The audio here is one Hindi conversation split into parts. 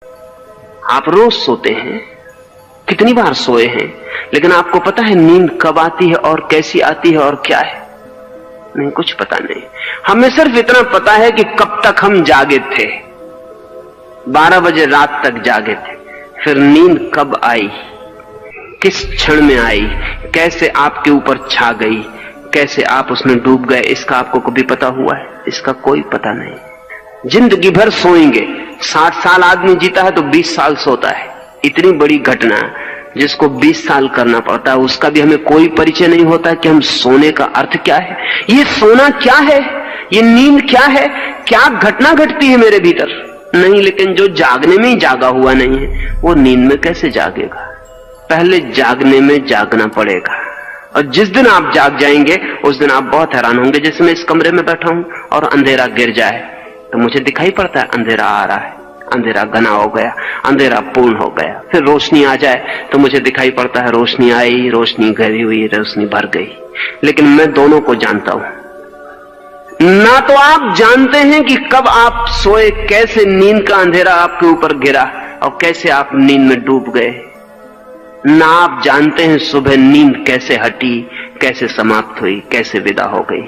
आप रोज सोते हैं, कितनी बार सोए हैं, लेकिन आपको पता है नींद कब आती है और कैसी आती है और क्या है? नहीं, कुछ पता नहीं। हमें सिर्फ इतना पता है कि कब तक हम जागे थे, 12 बजे रात तक जागे थे, फिर नींद कब आई, किस क्षण में आई, कैसे आपके ऊपर छा गई, कैसे आप उसमें डूब गए, इसका आपको कभी पता हुआ है? इसका कोई पता नहीं। जिंदगी भर सोएंगे, 60 साल आदमी जीता है तो 20 साल सोता है। इतनी बड़ी घटना जिसको 20 साल करना पड़ता है, उसका भी हमें कोई परिचय नहीं होता कि हम सोने का अर्थ क्या है, ये सोना क्या है, ये नींद क्या है, क्या घटना घटती है मेरे भीतर? नहीं, लेकिन जो जागने में ही जागा हुआ नहीं है वो नींद में कैसे जागेगा? पहले जागने में जागना पड़ेगा, और जिस दिन आप जाग जाएंगे उस दिन आप बहुत हैरान होंगे। जैसे मैं इस कमरे में बैठा हूं और अंधेरा गिर जाए तो मुझे दिखाई पड़ता है अंधेरा आ रहा है, अंधेरा घना हो गया, अंधेरा पूर्ण हो गया। फिर रोशनी आ जाए तो मुझे दिखाई पड़ता है रोशनी आई, रोशनी घरी हुई, रोशनी भर गई। लेकिन मैं दोनों को जानता हूं। ना तो आप जानते हैं कि कब आप सोए, कैसे नींद का अंधेरा आपके ऊपर गिरा और कैसे आप नींद में डूब गए, ना आप जानते हैं सुबह नींद कैसे हटी, कैसे समाप्त हुई, कैसे विदा हो गई।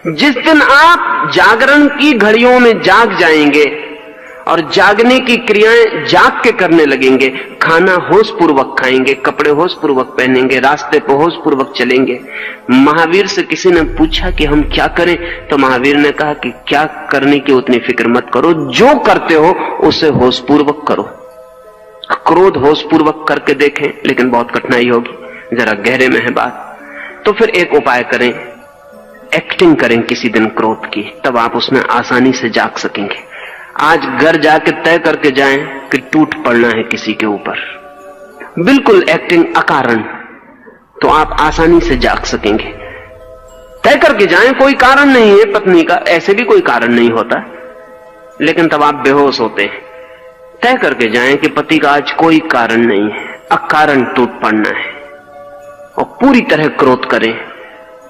जिस दिन आप जागरण की घड़ियों में जाग जाएंगे और जागने की क्रियाएं जाग के करने लगेंगे, खाना होश पूर्वक खाएंगे, कपड़े होश पूर्वक पहनेंगे, रास्ते पर होश पूर्वक चलेंगे। महावीर से किसी ने पूछा कि हम क्या करें, तो महावीर ने कहा कि क्या करने की उतनी फिक्र मत करो, जो करते हो उसे होश पूर्वक करो। क्रोध होश पूर्वक करके देखें, लेकिन बहुत कठिनाई होगी, जरा गहरे में है बात। तो फिर एक उपाय करें, एक्टिंग करें किसी दिन क्रोध की, तब आप उसमें आसानी से जाग सकेंगे। आज घर जाके तय करके जाएं कि टूट पड़ना है किसी के ऊपर, बिल्कुल एक्टिंग अकारण, तो आप आसानी से जाग सकेंगे। तय करके जाएं, कोई कारण नहीं है पत्नी का, ऐसे भी कोई कारण नहीं होता, लेकिन तब आप बेहोश होते हैं। तय करके जाएं कि पति का आज कोई कारण नहीं है, अकारण टूट पड़ना है, और पूरी तरह क्रोध करें,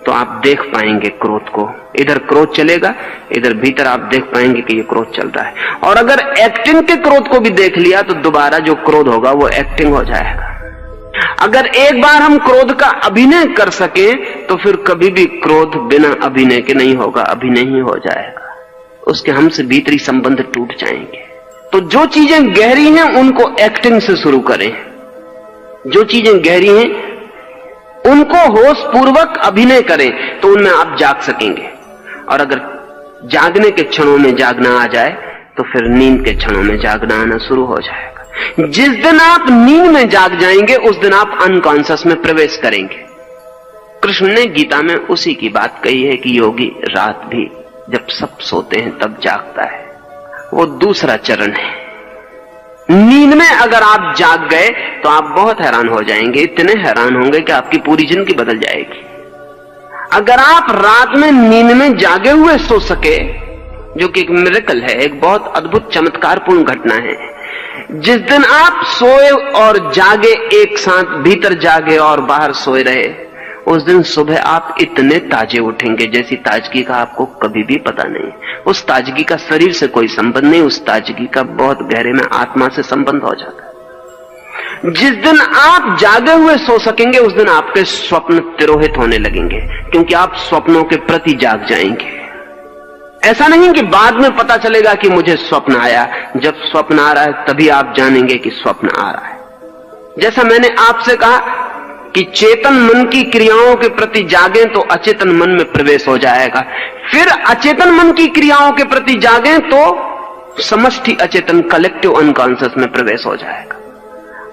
तो आप देख पाएंगे क्रोध को। इधर क्रोध चलेगा, इधर भीतर आप देख पाएंगे कि ये क्रोध चल रहा है। और अगर एक्टिंग के क्रोध को भी देख लिया तो दोबारा जो क्रोध होगा वो एक्टिंग हो जाएगा। अगर एक बार हम क्रोध का अभिनय कर सके तो फिर कभी भी क्रोध बिना अभिनय के नहीं होगा, अभिनय ही हो जाएगा। उसके हमसे भीतरी संबंध टूट जाएंगे। तो जो चीजें गहरी हैं उनको एक्टिंग से शुरू करें, जो चीजें गहरी हैं उनको होश पूर्वक अभिनय करें, तो उनमें आप जाग सकेंगे। और अगर जागने के क्षणों में जागना आ जाए तो फिर नींद के क्षणों में जागना आना शुरू हो जाएगा। जिस दिन आप नींद में जाग जाएंगे उस दिन आप अनकॉन्शियस में प्रवेश करेंगे। कृष्ण ने गीता में उसी की बात कही है कि योगी रात भी जब सब सोते हैं तब जागता है। वो दूसरा चरण है। नींद में अगर आप जाग गए तो आप बहुत हैरान हो जाएंगे, इतने हैरान होंगे कि आपकी पूरी जिंदगी बदल जाएगी। अगर आप रात में नींद में जागे हुए सो सके, जो कि एक मिरेकल है, एक बहुत अद्भुत चमत्कारपूर्ण घटना है। जिस दिन आप सोए और जागे एक साथ, भीतर जागे और बाहर सोए रहे, उस दिन सुबह आप इतने ताजे उठेंगे जैसी ताजगी का आपको कभी भी पता नहीं। उस ताजगी का शरीर से कोई संबंध नहीं, उस ताजगी का बहुत गहरे में आत्मा से संबंध हो जाता है। जिस दिन आप जागे हुए सो सकेंगे उस दिन आपके स्वप्न तिरोहित होने लगेंगे, क्योंकि आप स्वप्नों के प्रति जाग जाएंगे। ऐसा नहीं कि बाद में पता चलेगा कि मुझे स्वप्न आया, जब स्वप्न आ रहा है तभी आप जानेंगे कि स्वप्न आ रहा है। जैसा मैंने आपसे कहा कि चेतन मन की क्रियाओं के प्रति जागें तो अचेतन मन में प्रवेश हो जाएगा, फिर अचेतन मन की क्रियाओं के प्रति जागें तो समष्टि अचेतन कलेक्टिव अनकॉन्शियस में प्रवेश हो जाएगा।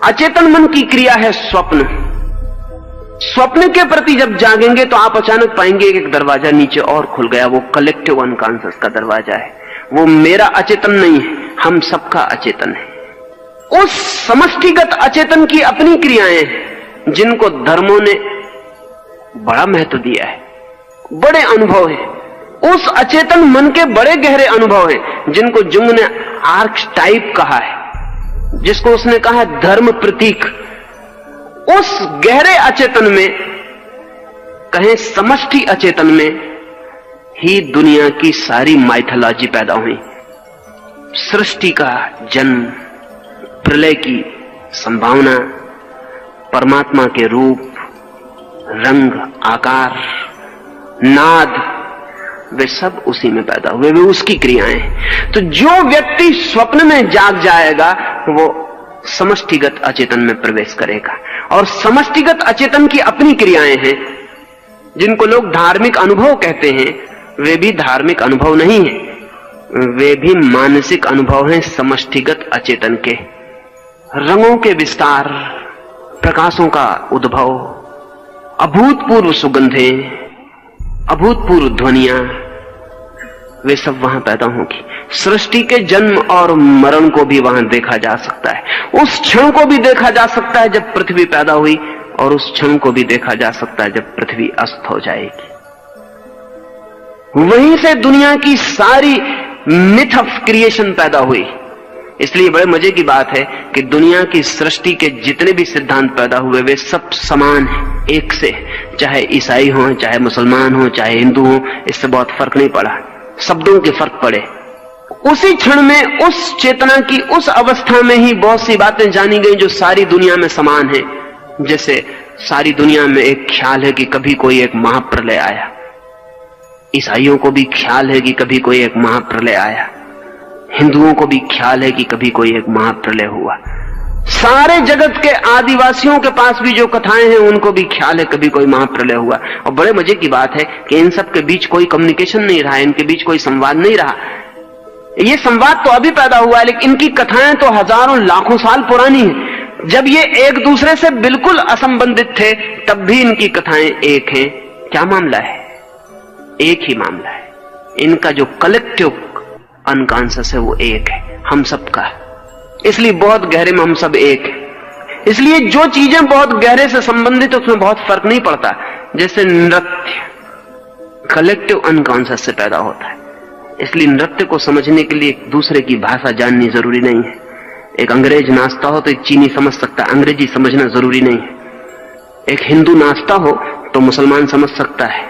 अचेतन मन की क्रिया है स्वप्न। स्वप्न के प्रति जब जागेंगे तो आप अचानक पाएंगे एक दरवाजा नीचे और खुल गया, वो कलेक्टिव अनकॉन्शियस का दरवाजा है। वो मेरा अचेतन नहीं है, हम सबका अचेतन है। उस समष्टिगत अचेतन की अपनी क्रियाएं हैं जिनको धर्मों ने बड़ा महत्व दिया है, बड़े अनुभव है। उस अचेतन मन के बड़े गहरे अनुभव हैं जिनको जुंग ने आर्कटाइप कहा है, जिसको उसने कहा है धर्म प्रतीक। उस गहरे अचेतन में, कहें समष्टि अचेतन में ही दुनिया की सारी माइथोलॉजी पैदा हुई। सृष्टि का जन्म, प्रलय की संभावना, परमात्मा के रूप, रंग, आकार, नाद, वे सब उसी में पैदा हुए, वे उसकी क्रियाएं। तो जो व्यक्ति स्वप्न में जाग जाएगा वो समष्टिगत अचेतन में प्रवेश करेगा। और समष्टिगत अचेतन की अपनी क्रियाएं हैं। जिनको लोग धार्मिक अनुभव कहते हैं, वे भी धार्मिक अनुभव नहीं है, वे भी मानसिक अनुभव हैं समष्टिगत अचेतन के। रंगों के विस्तार, प्रकाशों का उद्भव, अभूतपूर्व सुगंधें, अभूतपूर्व ध्वनियां, वे सब वहां पैदा होंगी। सृष्टि के जन्म और मरण को भी वहां देखा जा सकता है। उस क्षण को भी देखा जा सकता है जब पृथ्वी पैदा हुई, और उस क्षण को भी देखा जा सकता है जब पृथ्वी अस्त हो जाएगी। वहीं से दुनिया की सारी मिथ ऑफ क्रिएशन पैदा हुई। इसलिए बड़े मजे की बात है कि दुनिया की सृष्टि के जितने भी सिद्धांत पैदा हुए वे सब समान हैं, एक से। चाहे ईसाई हो, चाहे मुसलमान हो, चाहे हिंदू हो, इससे बहुत फर्क नहीं पड़ा। शब्दों के फर्क पड़े। उसी क्षण में, उस चेतना की उस अवस्था में ही बहुत सी बातें जानी गई जो सारी दुनिया में समान है। जैसे सारी दुनिया में एक ख्याल है कि कभी कोई एक महाप्रलय आया। ईसाइयों को भी ख्याल है कि कभी कोई एक महाप्रलय आया, हिंदुओं को भी ख्याल है कि कभी कोई एक महाप्रलय हुआ। सारे जगत के आदिवासियों के पास भी जो कथाएं हैं उनको भी ख्याल है कभी कोई महाप्रलय हुआ। और बड़े मजे की बात है कि इन सब के बीच कोई कम्युनिकेशन नहीं रहा, इनके बीच कोई संवाद नहीं रहा। ये संवाद तो अभी पैदा हुआ है, लेकिन इनकी कथाएं तो हजारों लाखों साल पुरानी हैं। जब ये एक दूसरे से बिल्कुल असंबंधित थे तब भी इनकी कथाएं एक हैं। क्या मामला है? एक ही मामला है। इनका जो कलेक्टिव अनकॉन्शियस है वो एक है, हम सबका। इसलिए बहुत गहरे में हम सब एक हैं। इसलिए जो चीजें बहुत गहरे से संबंधित है उसमें बहुत फर्क नहीं पड़ता। जैसे नृत्य कलेक्टिव अनकॉन्शियस से पैदा होता है, इसलिए नृत्य को समझने के लिए एक दूसरे की भाषा जाननी जरूरी नहीं है। एक अंग्रेज नाचता हो तो एक चीनी समझ सकता है, अंग्रेजी समझना जरूरी नहीं है। एक हिंदू नाचता हो तो मुसलमान समझ सकता है।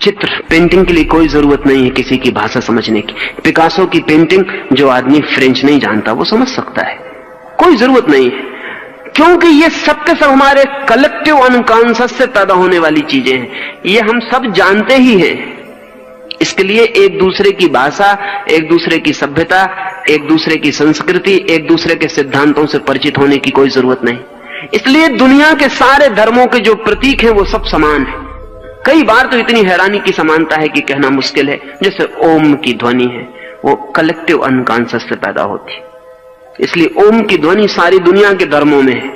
चित्र पेंटिंग के लिए कोई जरूरत नहीं है किसी की भाषा समझने की। पिकासो की पेंटिंग जो आदमी फ्रेंच नहीं जानता वो समझ सकता है, कोई जरूरत नहीं है, क्योंकि ये सब के सब हमारे कलेक्टिव अनकॉन्शियस से पैदा होने वाली चीजें हैं। ये हम सब जानते ही हैं। इसके लिए एक दूसरे की भाषा, एक दूसरे की सभ्यता, एक दूसरे की संस्कृति, एक दूसरे के सिद्धांतों से परिचित होने की कोई जरूरत नहीं। इसलिए दुनिया के सारे धर्मों के जो प्रतीक हैं वो सब समान है। कई बार तो इतनी हैरानी की समानता है कि कहना मुश्किल है। जैसे ओम की ध्वनि है, वो कलेक्टिव अनकॉन्शियस से पैदा होती, इसलिए ओम की ध्वनि सारी दुनिया के धर्मों में है।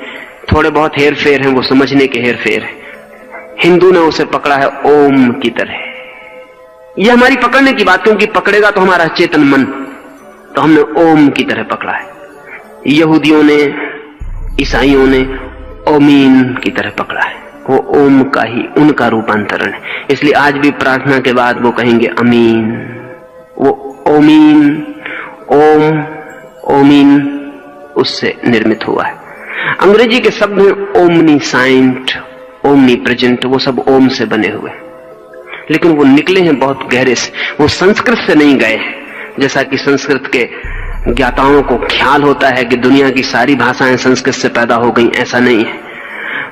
थोड़े बहुत हेर फेर हैं, वो समझने के हेर फेर है। हिंदू ने उसे पकड़ा है ओम की तरह। यह हमारी पकड़ने की बात, क्योंकि पकड़ेगा तो हमारा चेतन मन, तो हमने ओम की तरह पकड़ा है। यहूदियों ने, ईसाइयों ने ओमीन की तरह पकड़ा है। वो ओम का ही उनका रूपांतरण है। इसलिए आज भी प्रार्थना के बाद वो कहेंगे अमीन। वो ओमीन, ओम, ओमीन उससे निर्मित हुआ है। अंग्रेजी के शब्द हैं ओमनीसाइंट, ओमनी प्रेजेंट, वो सब ओम से बने हुए, लेकिन वो निकले हैं बहुत गहरे से। वो संस्कृत से नहीं गए, जैसा कि संस्कृत के ज्ञाताओं को ख्याल होता है कि दुनिया की सारी भाषाएं संस्कृत से पैदा हो गई। ऐसा नहीं है।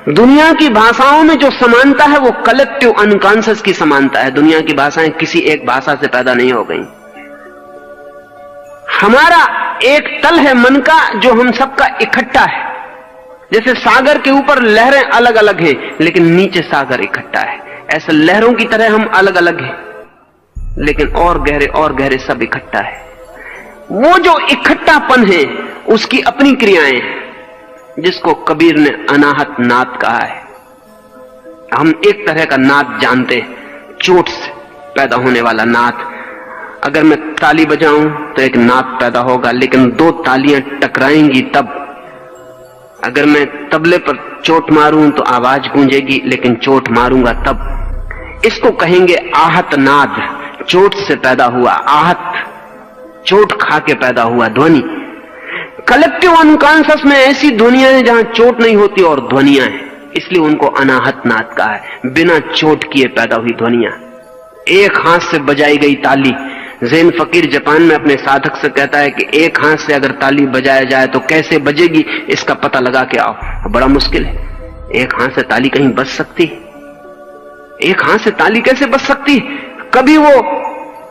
दुनिया की भाषाओं में जो समानता है वो कलेक्टिव अनकॉन्शियस की समानता है। दुनिया की भाषाएं किसी एक भाषा से पैदा नहीं हो गई। हमारा एक तल है मन का जो हम सबका इकट्ठा है। जैसे सागर के ऊपर लहरें अलग अलग हैं, लेकिन नीचे सागर इकट्ठा है। ऐसे लहरों की तरह हम अलग अलग हैं, लेकिन और गहरे सब इकट्ठा है। वो जो इकट्ठापन है उसकी अपनी क्रियाएं, जिसको कबीर ने अनाहत नाद कहा है। हम एक तरह का नाद जानते हैं, चोट से पैदा होने वाला नाद। अगर मैं ताली बजाऊं तो एक नाद पैदा होगा, लेकिन दो तालियां टकराएंगी तब। अगर मैं तबले पर चोट मारूं तो आवाज गूंजेगी, लेकिन चोट मारूंगा तब। इसको कहेंगे आहत नाद। चोट से पैदा हुआ आहत, चोट खा के पैदा हुआ ध्वनि। कलेक्टिव अनकॉन्शियस में ऐसी ध्वनियां हैं जहां चोट नहीं होती और ध्वनियां हैं, इसलिए उनको अनाहत नाद कहा है। बिना चोट किए पैदा हुई ध्वनियां। एक हाथ से बजाई गई ताली ज़ैन फकीर जापान में अपने साधक से कहता है कि एक हाथ से अगर ताली बजाया जाए तो कैसे बजेगी इसका पता लगा के आओ। बड़ा मुश्किल है, एक हाथ से ताली कहीं बज सकती है? एक हाथ से ताली कैसे बज सकती है? कभी वो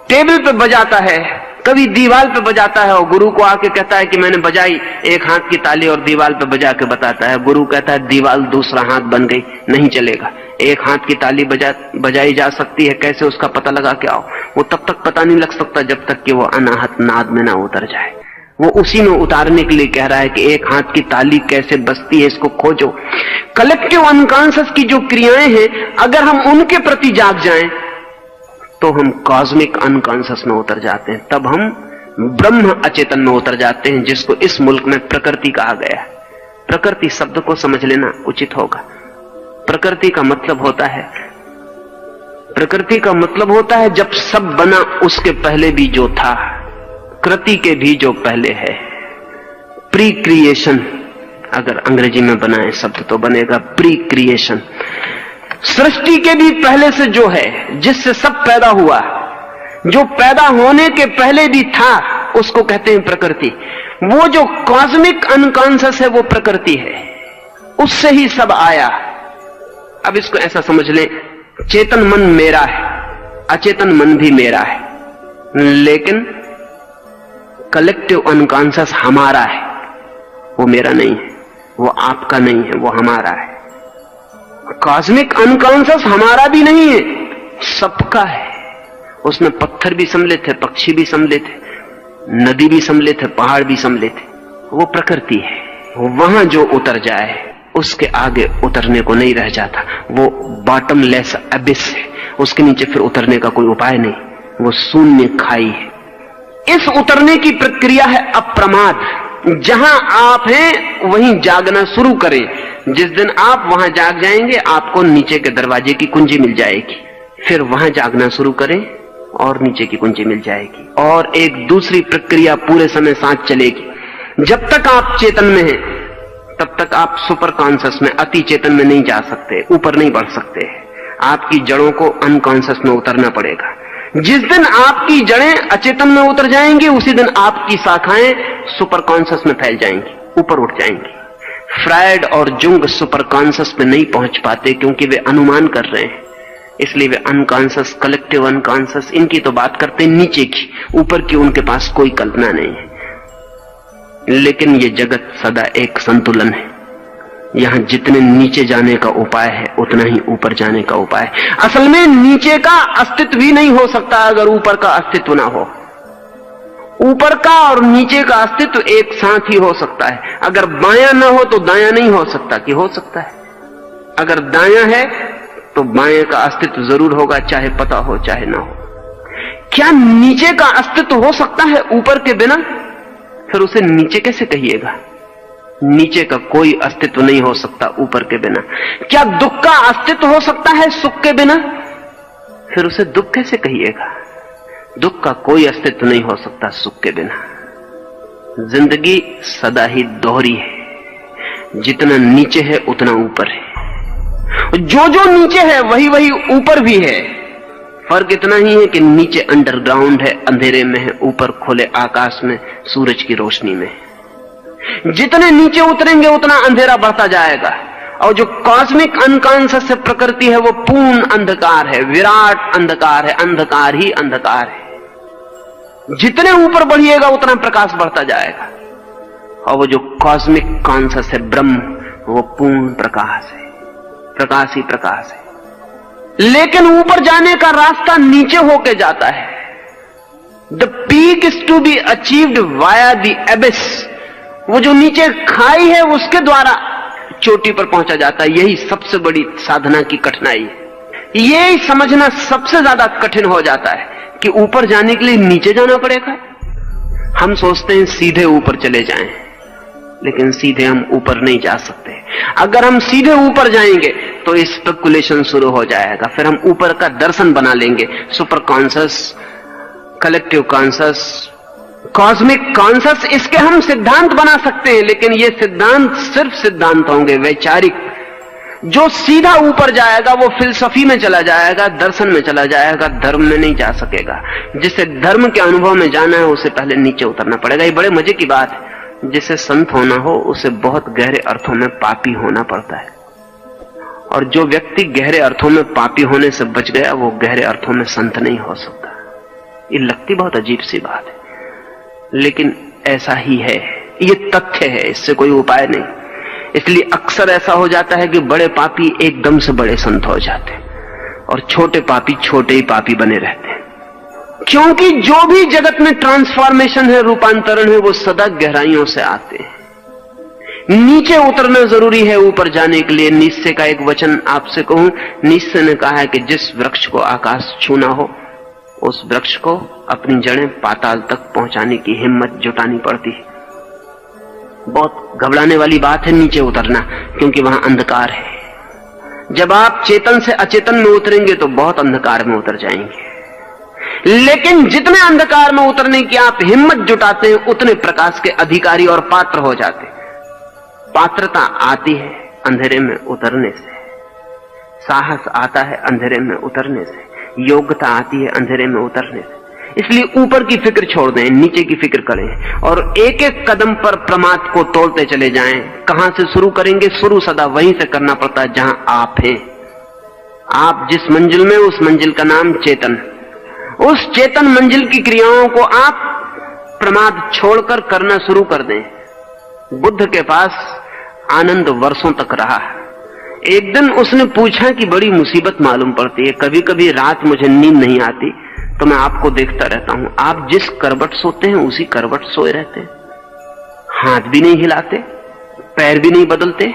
टेबल पे बजाता है, कभी दीवार पे बजाता है, और गुरु को आके कहता है कि मैंने बजाई एक हाथ की ताली, और दीवार पे बजा के बताता है। गुरु कहता है दीवार दूसरा हाथ बन गई, नहीं चलेगा। एक हाथ की ताली बजाई जा सकती है, कैसे उसका पता लगा के आओ। वो तब तक पता नहीं लग सकता जब तक कि वो अनाहत नाद में ना उतर जाए। वो उसी में उतारने के लिए कह रहा है कि एक हाथ की ताली कैसे बजती है, इसको खोजो। कलेक्टिव अनकॉन्शियस की जो क्रियाएं हैं, अगर हम उनके प्रति जाग जाएं तो हम कॉस्मिक अनकॉन्शियस में उतर जाते हैं, तब हम ब्रह्म अचेतन में उतर जाते हैं, जिसको इस मुल्क में प्रकृति कहा गया है। प्रकृति शब्द को समझ लेना उचित होगा। प्रकृति का मतलब होता है जब सब बना उसके पहले भी जो था, कृति के भी जो पहले है। प्री क्रिएशन अगर अंग्रेजी में बनाए शब्द तो बनेगा प्री क्रिएशन। सृष्टि के भी पहले से जो है, जिससे सब पैदा हुआ, जो पैदा होने के पहले भी था, उसको कहते हैं प्रकृति। वो जो कॉस्मिक अनकॉन्शियस है वो प्रकृति है, उससे ही सब आया। अब इसको ऐसा समझ लें, चेतन मन मेरा है, अचेतन मन भी मेरा है, लेकिन कलेक्टिव अनकॉन्शियस हमारा है। वो मेरा नहीं है, वो आपका नहीं है, वो हमारा है। कॉस्मिक अनकॉन्शियस हमारा भी नहीं है, सबका है। उसमें पत्थर भी सम्मिलित थे, पक्षी भी सम्मिलित थे, नदी भी सम्मिलित है, पहाड़ भी सम्मिलित है। वो प्रकृति है। वहां जो उतर जाए उसके आगे उतरने को नहीं रह जाता। वो बॉटमलेस अबिस है, उसके नीचे फिर उतरने का कोई उपाय नहीं, वो शून्य खाई है। इस उतरने की प्रक्रिया है अप्रमाद। जहां आप हैं वहीं जागना शुरू करें। जिस दिन आप वहां जाग जाएंगे, आपको नीचे के दरवाजे की कुंजी मिल जाएगी। फिर वहां जागना शुरू करें और नीचे की कुंजी मिल जाएगी, और एक दूसरी प्रक्रिया पूरे समय साथ चलेगी। जब तक आप चेतन में हैं तब तक आप सुपर कॉन्शियस में, अति चेतन में नहीं जा सकते, ऊपर नहीं बढ़ सकते। आपकी जड़ों को अनकॉन्शियस में उतरना पड़ेगा। जिस दिन आपकी जड़ें अचेतन में उतर जाएंगी, उसी दिन आपकी शाखाएं सुपर कॉन्शियस में फैल जाएंगी, ऊपर उठ जाएंगी। फ्रायड और जुंग सुपर कॉन्शियस में नहीं पहुंच पाते क्योंकि वे अनुमान कर रहे हैं, इसलिए वे अनकॉन्शियस, कलेक्टिव अनकॉन्शियस, इनकी तो बात करते हैं नीचे की, ऊपर की उनके पास कोई कल्पना नहीं है। लेकिन ये जगत सदा एक संतुलन है। यहां जितने नीचे जाने का उपाय है उतना ही ऊपर जाने का उपाय है। असल में नीचे का अस्तित्व भी नहीं हो सकता अगर ऊपर का अस्तित्व ना हो। ऊपर का और नीचे का अस्तित्व एक साथ ही हो सकता है। अगर बायां ना हो तो दायां नहीं हो सकता, कि हो सकता है? अगर दायां है तो बाएं का अस्तित्व जरूर होगा, चाहे पता हो चाहे ना हो। क्या नीचे का अस्तित्व हो सकता है ऊपर के बिना? फिर उसे नीचे कैसे कहिएगा? नीचे का कोई अस्तित्व नहीं हो सकता ऊपर के बिना। क्या दुख का अस्तित्व हो सकता है सुख के बिना? फिर उसे दुख कैसे कहिएगा? दुख का कोई अस्तित्व नहीं हो सकता सुख के बिना। जिंदगी सदा ही दोहरी है, जितना नीचे है उतना ऊपर है। जो जो नीचे है वही वही ऊपर भी है। फर्क इतना ही है कि नीचे अंडरग्राउंड है, अंधेरे में है, ऊपर खुले आकाश में सूरज की रोशनी में। जितने नीचे उतरेंगे उतना अंधेरा बढ़ता जाएगा, और जो कॉस्मिक अनकॉन्शियस प्रकृति है वो पूर्ण अंधकार है, विराट अंधकार है, अंधकार ही अंधकार है। जितने ऊपर बढ़िएगा उतना प्रकाश बढ़ता जाएगा, और वो जो कॉस्मिक कॉन्शियस है ब्रह्म, वो पूर्ण प्रकाश है, प्रकाश ही प्रकाश है। लेकिन ऊपर जाने का रास्ता नीचे होके जाता है। The peak is to be achieved via the abyss. वो जो नीचे खाई है उसके द्वारा चोटी पर पहुंचा जाता है। यही सबसे बड़ी साधना की कठिनाई है। यही समझना सबसे ज्यादा कठिन हो जाता है कि ऊपर जाने के लिए नीचे जाना पड़ेगा। हम सोचते हैं सीधे ऊपर चले जाएं, लेकिन सीधे हम ऊपर नहीं जा सकते। अगर हम सीधे ऊपर जाएंगे तो स्पेकुलेशन शुरू हो जाएगा। फिर हम ऊपर का दर्शन बना लेंगे, super conscious, collective conscious, cosmic conscious. इसके हम सिद्धांत बना सकते हैं, लेकिन ये सिद्धांत सिर्फ सिद्धांत होंगे, वैचारिक। जो सीधा ऊपर जाएगा वो फिलसफी में चला जाएगा, दर्शन में चला जाएगा, धर्म में नहीं जा सकेगा। जिसे धर्म के अनुभव में जाना है उसे पहले नीचे उतरना पड़ेगा। ये बड़े मजे की बात है। जिसे संत होना हो उसे बहुत गहरे अर्थों में पापी होना पड़ता है, और जो व्यक्ति गहरे अर्थों में पापी होने से बच गया वो गहरे अर्थों में संत नहीं हो सकता। ये लगती बहुत अजीब सी बात है, लेकिन ऐसा ही है, ये तथ्य है, इससे कोई उपाय नहीं। इसलिए अक्सर ऐसा हो जाता है कि बड़े पापी एकदम से बड़े संत हो जाते हैं और छोटे पापी छोटे ही पापी बने रहते हैं, क्योंकि जो भी जगत में ट्रांसफॉर्मेशन है, रूपांतरण है, वो सदा गहराइयों से आते हैं। नीचे उतरना जरूरी है ऊपर जाने के लिए। नीत्शे का एक वचन आपसे कहूं, नीत्शे ने कहा है कि जिस वृक्ष को आकाश छूना हो उस वृक्ष को अपनी जड़ें पाताल तक पहुंचाने की हिम्मत जुटानी पड़ती है। बहुत घबराने वाली बात है नीचे उतरना, क्योंकि वहां अंधकार है। जब आप चेतन से अचेतन में उतरेंगे तो बहुत अंधकार में उतर जाएंगे, लेकिन जितने अंधकार में उतरने की आप हिम्मत जुटाते हैं उतने प्रकाश के अधिकारी और पात्र हो जाते हैं। पात्रता आती है अंधेरे में उतरने से, साहस आता है अंधेरे में उतरने से, योग्यता आती है अंधेरे में उतरने से। इसलिए ऊपर की फिक्र छोड़ दें, नीचे की फिक्र करें और एक एक कदम पर प्रमाद को तोड़ते चले जाएं। कहां से शुरू करेंगे? शुरू सदा वहीं से करना पड़ता है जहां आप हैं। आप जिस मंजिल में, उस मंजिल का नाम चेतन। उस चेतन मंजिल की क्रियाओं को आप प्रमाद छोड़कर करना शुरू कर दें। बुद्ध के पास आनंद वर्षों तक रहा। एक दिन उसने पूछा कि बड़ी मुसीबत मालूम पड़ती है, कभी कभी रात मुझे नींद नहीं आती तो मैं आपको देखता रहता हूं। आप जिस करवट सोते हैं उसी करवट सोए रहते हैं, हाथ भी नहीं हिलाते, पैर भी नहीं बदलते,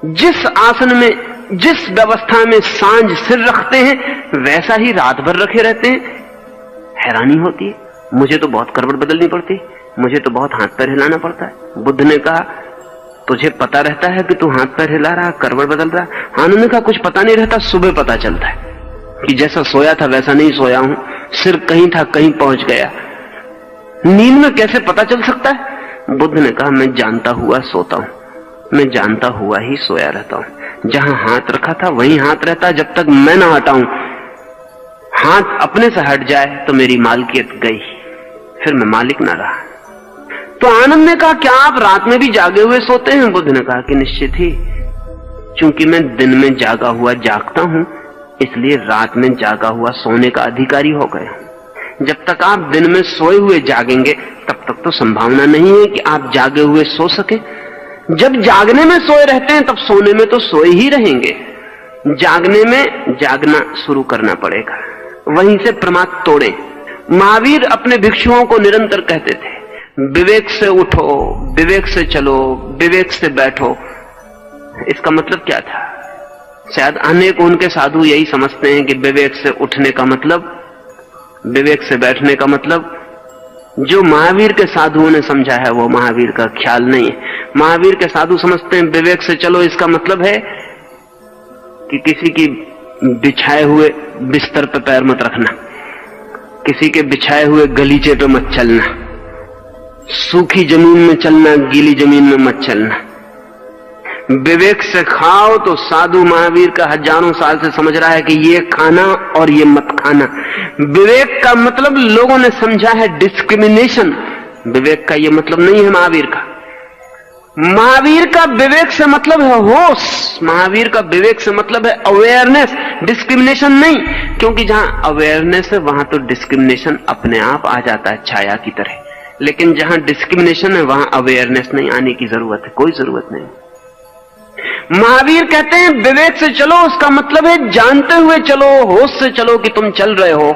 जिस आसन में, जिस व्यवस्था में सांझ सिर रखते हैं वैसा ही रात भर रखे रहते हैं। हैरानी होती है, मुझे तो बहुत करवट बदलनी पड़ती, मुझे तो बहुत हाथ पैर हिलाना पड़ता है। बुद्ध ने कहा तुझे पता रहता है कि तू हाथ पैर हिला रहा, करवट बदल रहा? आनंद का कुछ पता नहीं रहता, सुबह पता चलता है कि जैसा सोया था वैसा नहीं सोया हूं, सिर कहीं था कहीं पहुंच गया। नींद में कैसे पता चल सकता है? बुद्ध ने कहा मैं जानता हुआ सोता हूं, मैं जानता हुआ ही सोया रहता हूं। जहां हाथ रखा था वहीं हाथ रहता है जब तक मैं ना हटाऊं। हाथ अपने से हट जाए तो मेरी मालकियत गई, फिर मैं मालिक ना रहा। तो आनंद ने कहा क्या आप रात में भी जागे हुए सोते हैं? बुद्ध ने कहा कि निश्चित ही, चूंकि मैं दिन में जागा हुआ जागता हूं इसलिए रात में जागा हुआ सोने का अधिकारी हो गया। जब तक आप दिन में सोए हुए जागेंगे तब तक तो संभावना नहीं है कि आप जागे हुए सो सके। जब जागने में सोए रहते हैं तब सोने में तो सोए ही रहेंगे। जागने में जागना शुरू करना पड़ेगा, वहीं से प्रमाद तोड़ें। महावीर अपने भिक्षुओं को निरंतर कहते थे विवेक से उठो, विवेक से चलो, विवेक से बैठो। इसका मतलब क्या था? शायद अनेक उनके साधु यही समझते हैं कि विवेक से उठने का मतलब, विवेक से बैठने का मतलब, जो महावीर के साधुओं ने समझा है वो महावीर का ख्याल नहीं है। महावीर के साधु समझते हैं विवेक से चलो, इसका मतलब है कि किसी की बिछाए हुए बिस्तर पर पैर मत रखना, किसी के बिछाए हुए गलीचे पे मत चलना, सूखी जमीन में चलना, गीली जमीन में मत चलना। विवेक से खाओ तो साधु महावीर का हजारों साल से समझ रहा है कि ये खाना और ये मत खाना। विवेक का मतलब लोगों ने समझा है डिस्क्रिमिनेशन, विवेक का ये मतलब नहीं है महावीर का। महावीर का विवेक से मतलब है होश, महावीर का विवेक से मतलब है अवेयरनेस, डिस्क्रिमिनेशन नहीं। क्योंकि जहां अवेयरनेस है वहां तो डिस्क्रिमिनेशन अपने आप आ जाता है छाया की तरह, लेकिन जहां डिस्क्रिमिनेशन है वहां अवेयरनेस नहीं आने की जरूरत है, कोई जरूरत नहीं। महावीर कहते हैं विवेक से चलो, उसका मतलब है जानते हुए चलो, होश से चलो कि तुम चल रहे हो।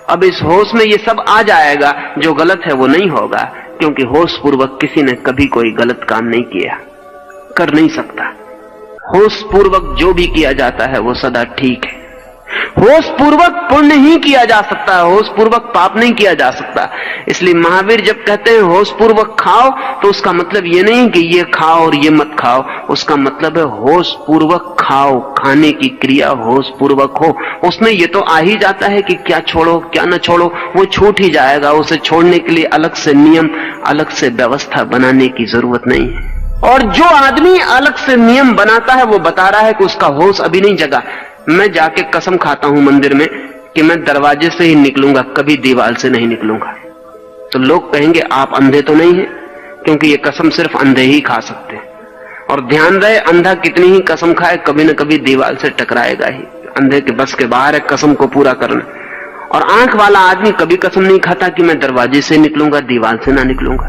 अब इस होश में ये सब आ जाएगा, जो गलत है वो नहीं होगा, क्योंकि होश पूर्वक किसी ने कभी कोई गलत काम नहीं किया, कर नहीं सकता। होश पूर्वक जो भी किया जाता है वो सदा ठीक है। होश पूर्वक पुण्य ही किया जा सकता है, होश पूर्वक पाप नहीं किया जा सकता। इसलिए महावीर जब कहते हैं होश पूर्वक खाओ तो उसका मतलब ये नहीं कि ये खाओ और ये मत खाओ, उसका मतलब है होश पूर्वक खाओ, खाने की क्रिया होश पूर्वक हो। उसमें ये तो आ ही जाता है कि क्या छोड़ो क्या न छोड़ो, वो छूट ही जाएगा। उसे छोड़ने के लिए अलग से नियम, अलग से व्यवस्था बनाने की जरूरत नहीं है। और जो आदमी अलग से नियम बनाता है वो बता रहा है कि उसका होश अभी नहीं जगा। मैं जाके कसम खाता हूं मंदिर में कि मैं दरवाजे से ही निकलूंगा, कभी दीवार से नहीं निकलूंगा। तो लोग कहेंगे आप अंधे तो नहीं हैं, क्योंकि ये कसम सिर्फ अंधे ही खा सकते हैं। और ध्यान रहे, अंधा कितनी ही कसम खाए कभी न कभी दीवार से टकराएगा ही। अंधे के बस के बाहर है कसम को पूरा करना। और आंख वाला आदमी कभी कसम नहीं खाता कि मैं दरवाजे से निकलूंगा, दीवार से ना निकलूंगा।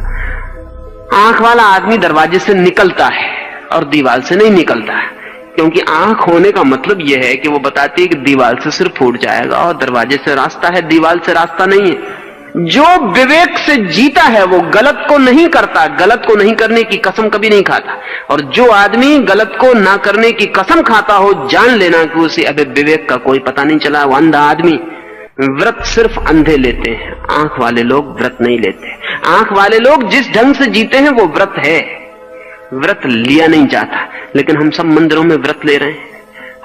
आंख वाला आदमी दरवाजे से निकलता है और दीवार से नहीं निकलता है, क्योंकि आंख होने का मतलब यह है कि वो बताती है कि दीवार से सिर्फ फूट जाएगा और दरवाजे से रास्ता है, दीवार से रास्ता नहीं है। जो विवेक से जीता है वो गलत को नहीं करता, गलत को नहीं करने की कसम कभी नहीं खाता। और जो आदमी गलत को ना करने की कसम खाता हो, जान लेना कि उसे अभी विवेक का कोई पता नहीं चला, वो अंधा आदमी। व्रत सिर्फ अंधे लेते हैं, आंख वाले लोग व्रत नहीं लेते। आंख वाले लोग जिस ढंग से जीते हैं वो व्रत है, व्रत लिया नहीं जाता। लेकिन हम सब मंदिरों में व्रत ले रहे हैं,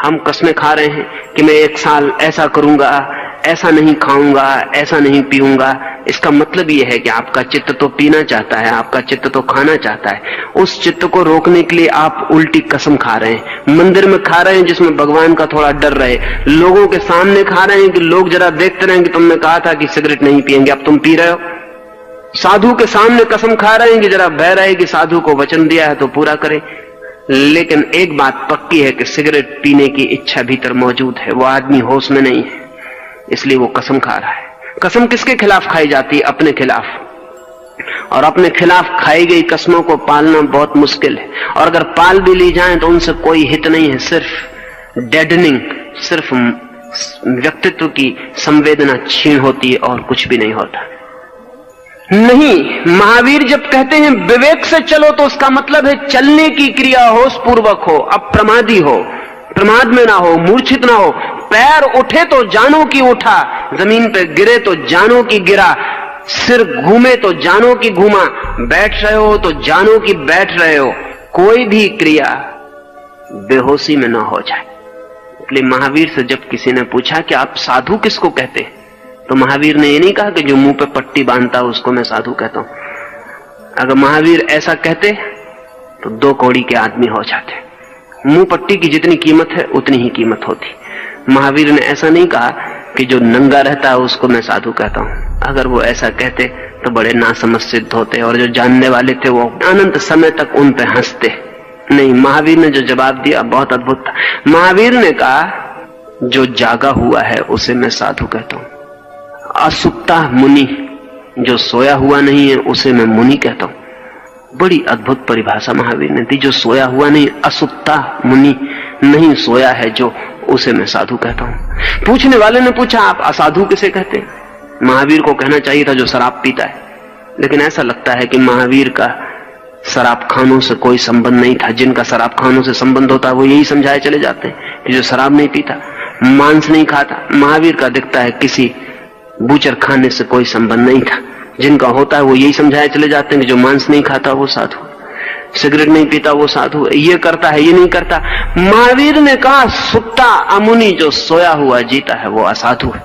हम कस्में खा रहे हैं कि मैं 1 साल ऐसा करूंगा, ऐसा नहीं खाऊंगा, ऐसा नहीं पीऊंगा। इसका मतलब यह है कि आपका चित्त तो पीना चाहता है, आपका चित्त तो खाना चाहता है। उस चित्त को रोकने के लिए आप उल्टी कसम खा रहे हैं। मंदिर में खा रहे हैं जिसमें भगवान का थोड़ा डर रहे, लोगों के सामने खा रहे हैं कि लोग जरा देखते रहें कि तुमने कहा था कि सिगरेट नहीं पिएंगे, अब तुम पी रहे हो। साधु के सामने कसम खा रहे हैं कि जरा भय रहे कि साधु को वचन दिया है तो पूरा करें। लेकिन एक बात पक्की है कि सिगरेट पीने की इच्छा भीतर मौजूद है, वो आदमी होश में नहीं है, इसलिए वो कसम खा रहा है। कसम किसके खिलाफ खाई जाती है? अपने खिलाफ। और अपने खिलाफ खाई गई कसमों को पालना बहुत मुश्किल है, और अगर पाल भी ली जाए तो उनसे कोई हित नहीं है, सिर्फ डेडनिंग, सिर्फ व्यक्तित्व की संवेदना छीन होती है और कुछ भी नहीं होता। नहीं, महावीर जब कहते हैं विवेक से चलो तो उसका मतलब है चलने की क्रिया होश पूर्वक हो, अप्रमादी हो, प्रमाद में ना हो, मूर्छित ना हो। पैर उठे तो जानो कि उठा, जमीन पे गिरे तो जानो कि गिरा, सिर घूमे तो जानो कि घूमा, बैठ रहे हो तो जानो कि बैठ रहे हो। कोई भी क्रिया बेहोशी में ना हो जाए। इसलिए महावीर से जब किसी ने पूछा कि आप साधु किसको कहते हैं, तो महावीर ने ये नहीं कहा कि जो मुंह पे पट्टी बांधता उसको मैं साधु कहता हूं। अगर महावीर ऐसा कहते तो 2 कौड़ी के आदमी हो जाते। मुंह पट्टी की जितनी कीमत है उतनी ही कीमत होती। महावीर ने ऐसा नहीं कहा कि जो नंगा रहता है उसको मैं साधु कहता हूं। अगर वो ऐसा कहते तो बड़े नासमझ सिद्ध होते, और जो जानने वाले थे वो अनंत समय तक उन पे हंसते। नहीं, महावीर ने जो जवाब दिया बहुत अद्भुत था। महावीर ने कहा जो जागा हुआ है उसे मैं साधु कहता हूं। असुप्ता मुनि, जो सोया हुआ नहीं है उसे मैं मुनि कहता हूं। बड़ी अद्भुत परिभाषा महावीर ने दी। जो सोया हुआ नहीं, असुप्ता मुनि, नहीं सोया है जो, उसे मैं साधु कहता हूं। पूछने वाले ने पूछा आप असाधु किसे कहते? महावीर को कहना चाहिए था जो शराब पीता है, लेकिन ऐसा लगता है कि महावीर का शराब खानों से कोई संबंध नहीं था। जिनका शराब खानों से संबंध होता है वो यही समझाए चले जाते हैं कि जो शराब नहीं पीता, मांस नहीं खाता। महावीर का दिखता है किसी बूचर खाने से कोई संबंध नहीं था। जिनका होता है वो यही समझाए चले जाते हैं कि जो मांस नहीं खाता वो साधु, सिगरेट नहीं पीता वो साधु, ये करता है ये नहीं करता। महावीर ने कहा सुप्ता अमुनि, जो सोया हुआ जीता है वो असाधु है।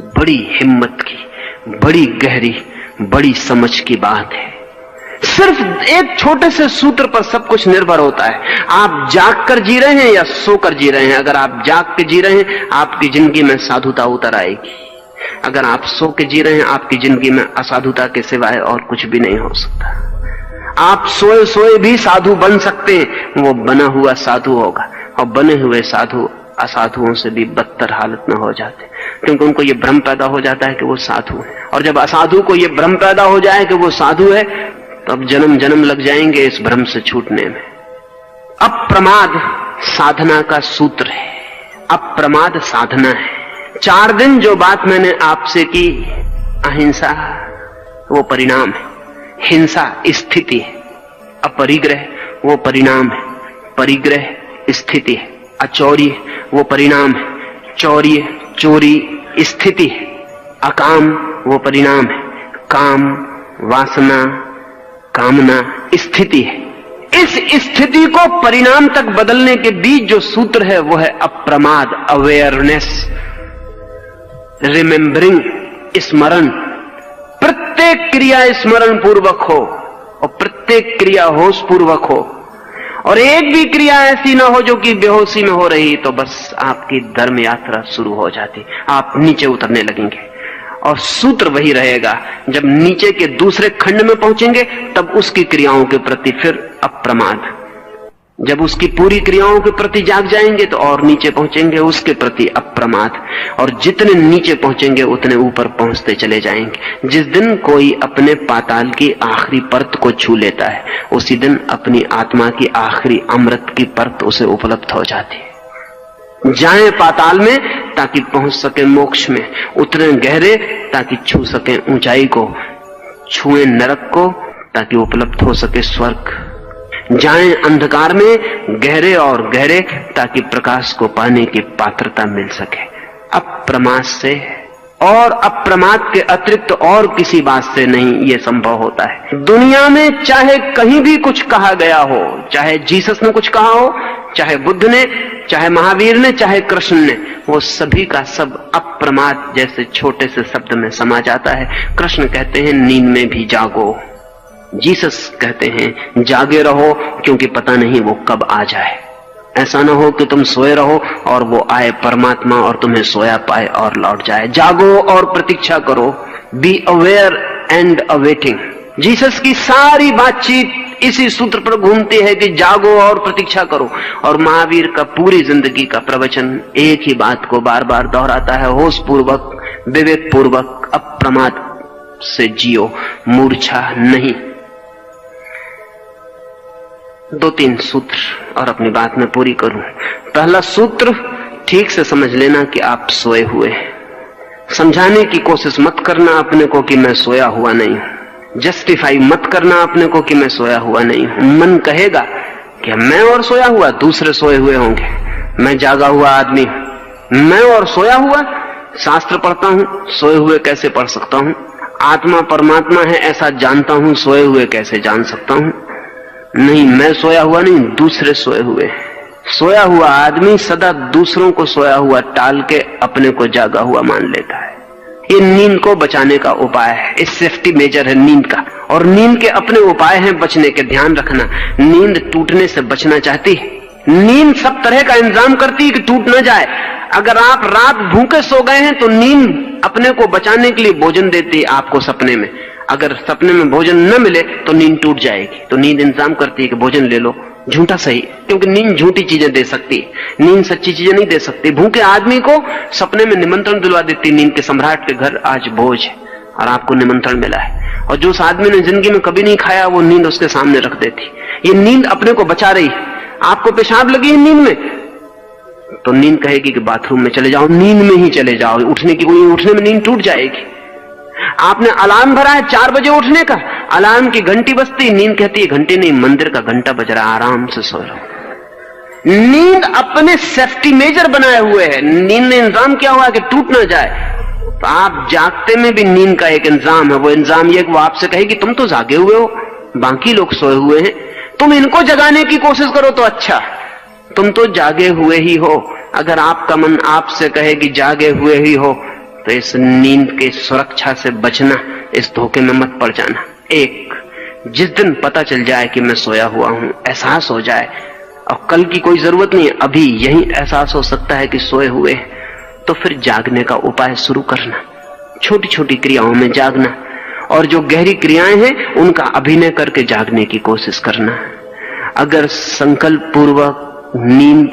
बड़ी हिम्मत की, बड़ी गहरी, बड़ी समझ की बात है। सिर्फ एक छोटे से सूत्र पर सब कुछ निर्भर होता है। आप जाग कर जी रहे हैं या सोकर जी रहे हैं। अगर आप जाग के जी रहे हैं आपकी जिंदगी में साधुता उतर आएगी। अगर आप सो के जी रहे हैं आपकी जिंदगी में असाधुता के सिवाय और कुछ भी नहीं हो सकता। आप सोए सोए भी साधु बन सकते हैं, वो बना हुआ साधु होगा, और बने हुए साधु असाधुओं से भी बदतर हालत में हो जाते, क्योंकि उनको ये भ्रम पैदा हो जाता है कि वो साधु है। और जब असाधु को ये भ्रम पैदा हो जाए कि वो साधु है, तो अब जन्म जन्म लग जाएंगे इस भ्रम से छूटने में। अप्रमाद साधना का सूत्र है, अप्रमाद साधना है। 4 दिन जो बात मैंने आपसे की, अहिंसा वो परिणाम है, हिंसा स्थिति है, अपरिग्रह वो परिणाम है, परिग्रह स्थिति है, अचौर्य वो परिणाम है, चौर्य चोरी स्थिति है, अकाम वो परिणाम है, काम वासना कामना स्थिति है। इस स्थिति को परिणाम तक बदलने के बीच जो सूत्र है वो है अप्रमाद, अवेयरनेस, रिमेम्बरिंग, स्मरण। प्रत्येक क्रिया स्मरण पूर्वक हो और प्रत्येक क्रिया होश पूर्वक हो, और एक भी क्रिया ऐसी ना हो जो कि बेहोशी में हो रही, तो बस आपकी धर्म यात्रा शुरू हो जाती, आप नीचे उतरने लगेंगे। और सूत्र वही रहेगा, जब नीचे के दूसरे खंड में पहुंचेंगे तब उसकी क्रियाओं के प्रति फिर अप्रमाद, जब उसकी पूरी क्रियाओं के प्रति जाग जाएंगे तो और नीचे पहुंचेंगे, उसके प्रति अप्रमाद, और जितने नीचे पहुंचेंगे उतने ऊपर पहुंचते चले जाएंगे। जिस दिन कोई अपने पाताल की आखिरी परत को छू लेता है, उसी दिन अपनी आत्मा की आखिरी अमृत की परत उसे उपलब्ध हो जाती है। जाएं पाताल में ताकि पहुंच सके मोक्ष में, उतरे गहरे ताकि छू सके ऊंचाई को, छुएं नरक को ताकि उपलब्ध हो सके स्वर्ग। जाएं अंधकार में गहरे और गहरे ताकि प्रकाश को पाने की पात्रता मिल सके। अप्रमाद से और अप्रमाद के अतिरिक्त और किसी बात से नहीं ये संभव होता है। दुनिया में चाहे कहीं भी कुछ कहा गया हो, चाहे जीसस ने कुछ कहा हो, चाहे बुद्ध ने, चाहे महावीर ने, चाहे कृष्ण ने, वो सभी का सब अप्रमाद जैसे छोटे से शब्द में समा जाता है। कृष्ण कहते हैं नींद में भी जागो, जीसस कहते हैं जागे रहो क्योंकि पता नहीं वो कब आ जाए। ऐसा ना हो कि तुम सोए रहो और वो आए परमात्मा और तुम्हें सोया पाए और लौट जाए। जागो और प्रतीक्षा करो, be aware and awaiting. Jesus की सारी बातचीत इसी सूत्र पर घूमती है कि जागो और प्रतीक्षा करो, और महावीर का पूरी जिंदगी का प्रवचन एक ही बात को बार बार दोहराता है, होश पूर्वक, विवेक पूर्वक, अप्रमाद से जियो, मूर्छा नहीं। 2-3 सूत्र और अपनी बात में पूरी करूं। पहला सूत्र, ठीक से समझ लेना कि आप सोए हुए हैं। समझाने की कोशिश मत करना अपने को कि मैं सोया हुआ नहीं हूं। जस्टिफाई मत करना अपने को कि मैं सोया हुआ नहीं हूं। मन कहेगा कि मैं और सोया हुआ, दूसरे सोए हुए होंगे, मैं जागा हुआ आदमी हूं। मैं और सोया हुआ, शास्त्र पढ़ता हूं, सोए हुए कैसे पढ़ सकता हूं? आत्मा परमात्मा है ऐसा जानता हूं, सोए हुए कैसे जान सकता हूं? नहीं, मैं सोया हुआ नहीं, दूसरे सोए हुए। सोया हुआ आदमी सदा दूसरों को सोया हुआ टाल के अपने को जागा हुआ मान लेता है। ये नींद को बचाने का उपाय है, इस सेफ्टी मेजर है नींद का, और नींद के अपने उपाय हैं बचने के। ध्यान रखना, नींद टूटने से बचना चाहती है। नींद सब तरह का इंतजाम करती है कि टूट ना जाए। अगर आप रात भूखे सो गए हैं तो नींद अपने को बचाने के लिए भोजन देती है आपको सपने में। अगर सपने में भोजन न मिले तो नींद टूट जाएगी, तो नींद इंतजाम करती है कि भोजन ले लो, झूठा सही, क्योंकि नींद झूठी चीजें दे सकती है, नींद सच्ची चीजें नहीं दे सकती। भूखे आदमी को सपने में निमंत्रण दिलवा देती नींद के सम्राट के घर आज भोज है और आपको निमंत्रण मिला है, और जो उस आदमी ने जिंदगी में कभी नहीं खाया वो नींद उसके सामने रख देती। ये नींद अपने को बचा रही है। आपको पेशाब लगी है नींद में, तो नींद कहेगी कि बाथरूम में चले जाओ, नींद में ही चले जाओ, उठने में नींद टूट जाएगी। आपने अलार्म भरा है 4 बजे उठने का, अलार्म की घंटी बजती, नींद कहती है घंटी नहीं, मंदिर का घंटा बज रहा, आराम से सो रहो। नींद अपने सेफ्टी मेजर बनाए हुए है, नींद ने इंतजाम किया हुआ है कि टूट ना जाए। तो आप जागते में भी नींद का एक इंतजाम है। वो इंतजाम ये वो आपसे कहेगी तुम तो जागे हुए हो, बाकी लोग सोए हुए हैं, तुम इनको जगाने की कोशिश करो तो अच्छा, तुम तो जागे हुए ही हो। अगर आपका मन आपसे कहे कि जागे हुए ही हो, तो इस नींद की सुरक्षा से बचना, इस धोखे में मत पड़ जाना। एक, जिस दिन पता चल जाए कि मैं सोया हुआ हूं, एहसास हो जाए, और कल की कोई जरूरत नहीं है, अभी यही एहसास हो सकता है कि सोए हुए, तो फिर जागने का उपाय शुरू करना, छोटी छोटी क्रियाओं में जागना, और जो गहरी क्रियाएं हैं उनका अभिनय करके जागने की कोशिश करना। अगर संकल्प पूर्वक नींद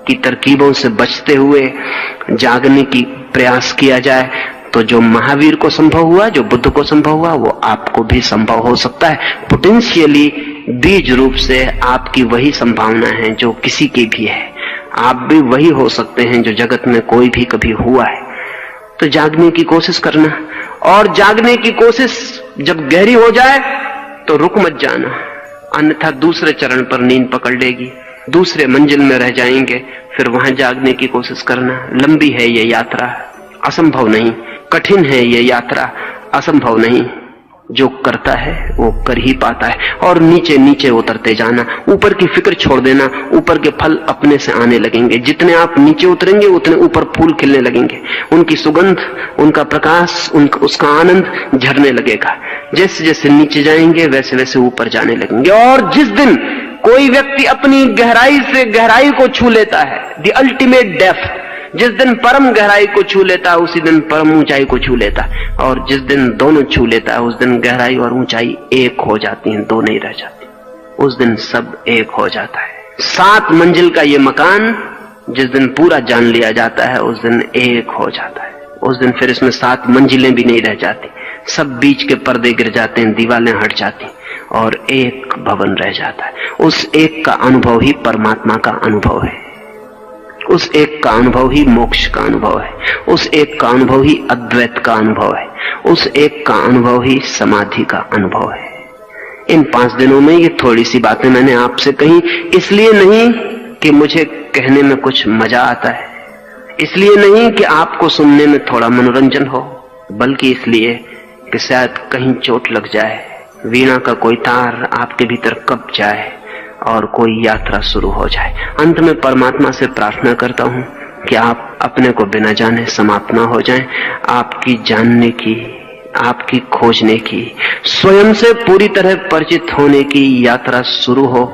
की तरकीबों से बचते हुए जागने की प्रयास किया जाए तो जो महावीर को संभव हुआ, जो बुद्ध को संभव हुआ, वो आपको भी संभव हो सकता है। पोटेंशियली बीज रूप से आपकी वही संभावना है जो किसी की भी है। आप भी वही हो सकते हैं जो जगत में कोई भी कभी हुआ है। तो जागने की कोशिश करना, और जागने की कोशिश जब गहरी हो जाए तो रुक मत जाना, अन्यथा दूसरे चरण पर नींद पकड़ लेगी, दूसरे मंजिल में रह जाएंगे। फिर वहां जागने की कोशिश करना। लंबी है ये यात्रा, असंभव नहीं, कठिन है ये यात्रा, असंभव नहीं। जो करता है वो कर ही पाता है। और नीचे नीचे उतरते जाना, ऊपर की फिक्र छोड़ देना, ऊपर के फल अपने से आने लगेंगे। जितने आप नीचे उतरेंगे उतने ऊपर फूल खिलने लगेंगे, उनकी सुगंध, उनका प्रकाश, उसका आनंद झरने लगेगा। जैसे जैसे नीचे जाएंगे वैसे वैसे ऊपर जाने लगेंगे। और जिस दिन कोई व्यक्ति अपनी गहराई से गहराई को छू लेता है, द अल्टीमेट डेप्थ, जिस दिन परम गहराई को छू लेता है उसी दिन परम ऊंचाई को छू लेता है। और जिस दिन दोनों छू लेता है उस दिन गहराई और ऊंचाई एक हो जाती हैं, दो नहीं रह जाती। उस दिन सब एक हो जाता है। 7 मंजिल का ये मकान जिस दिन पूरा जान लिया जाता है उस दिन एक हो जाता है। उस दिन फिर इसमें 7 मंजिलें भी नहीं रह जाती, सब बीच के पर्दे गिर जाते हैं, दीवारें हट जाती और एक भवन रह जाता है। उस एक का अनुभव ही परमात्मा का अनुभव है, उस एक का अनुभव ही मोक्ष का अनुभव है, उस एक का अनुभव ही अद्वैत का अनुभव है, उस एक का अनुभव ही समाधि का अनुभव है। इन 5 दिनों में ये थोड़ी सी बातें मैंने आपसे कही, इसलिए नहीं कि मुझे कहने में कुछ मजा आता है, इसलिए नहीं कि आपको सुनने में थोड़ा मनोरंजन हो, बल्कि इसलिए कि शायद कहीं चोट लग जाए, वीणा का कोई तार आपके भीतर कब जाए और कोई यात्रा शुरू हो जाए। अंत में परमात्मा से प्रार्थना करता हूं कि आप अपने को बिना जाने समाप्त ना हो जाएं, आपकी जानने की, आपकी खोजने की, स्वयं से पूरी तरह परिचित होने की यात्रा शुरू हो।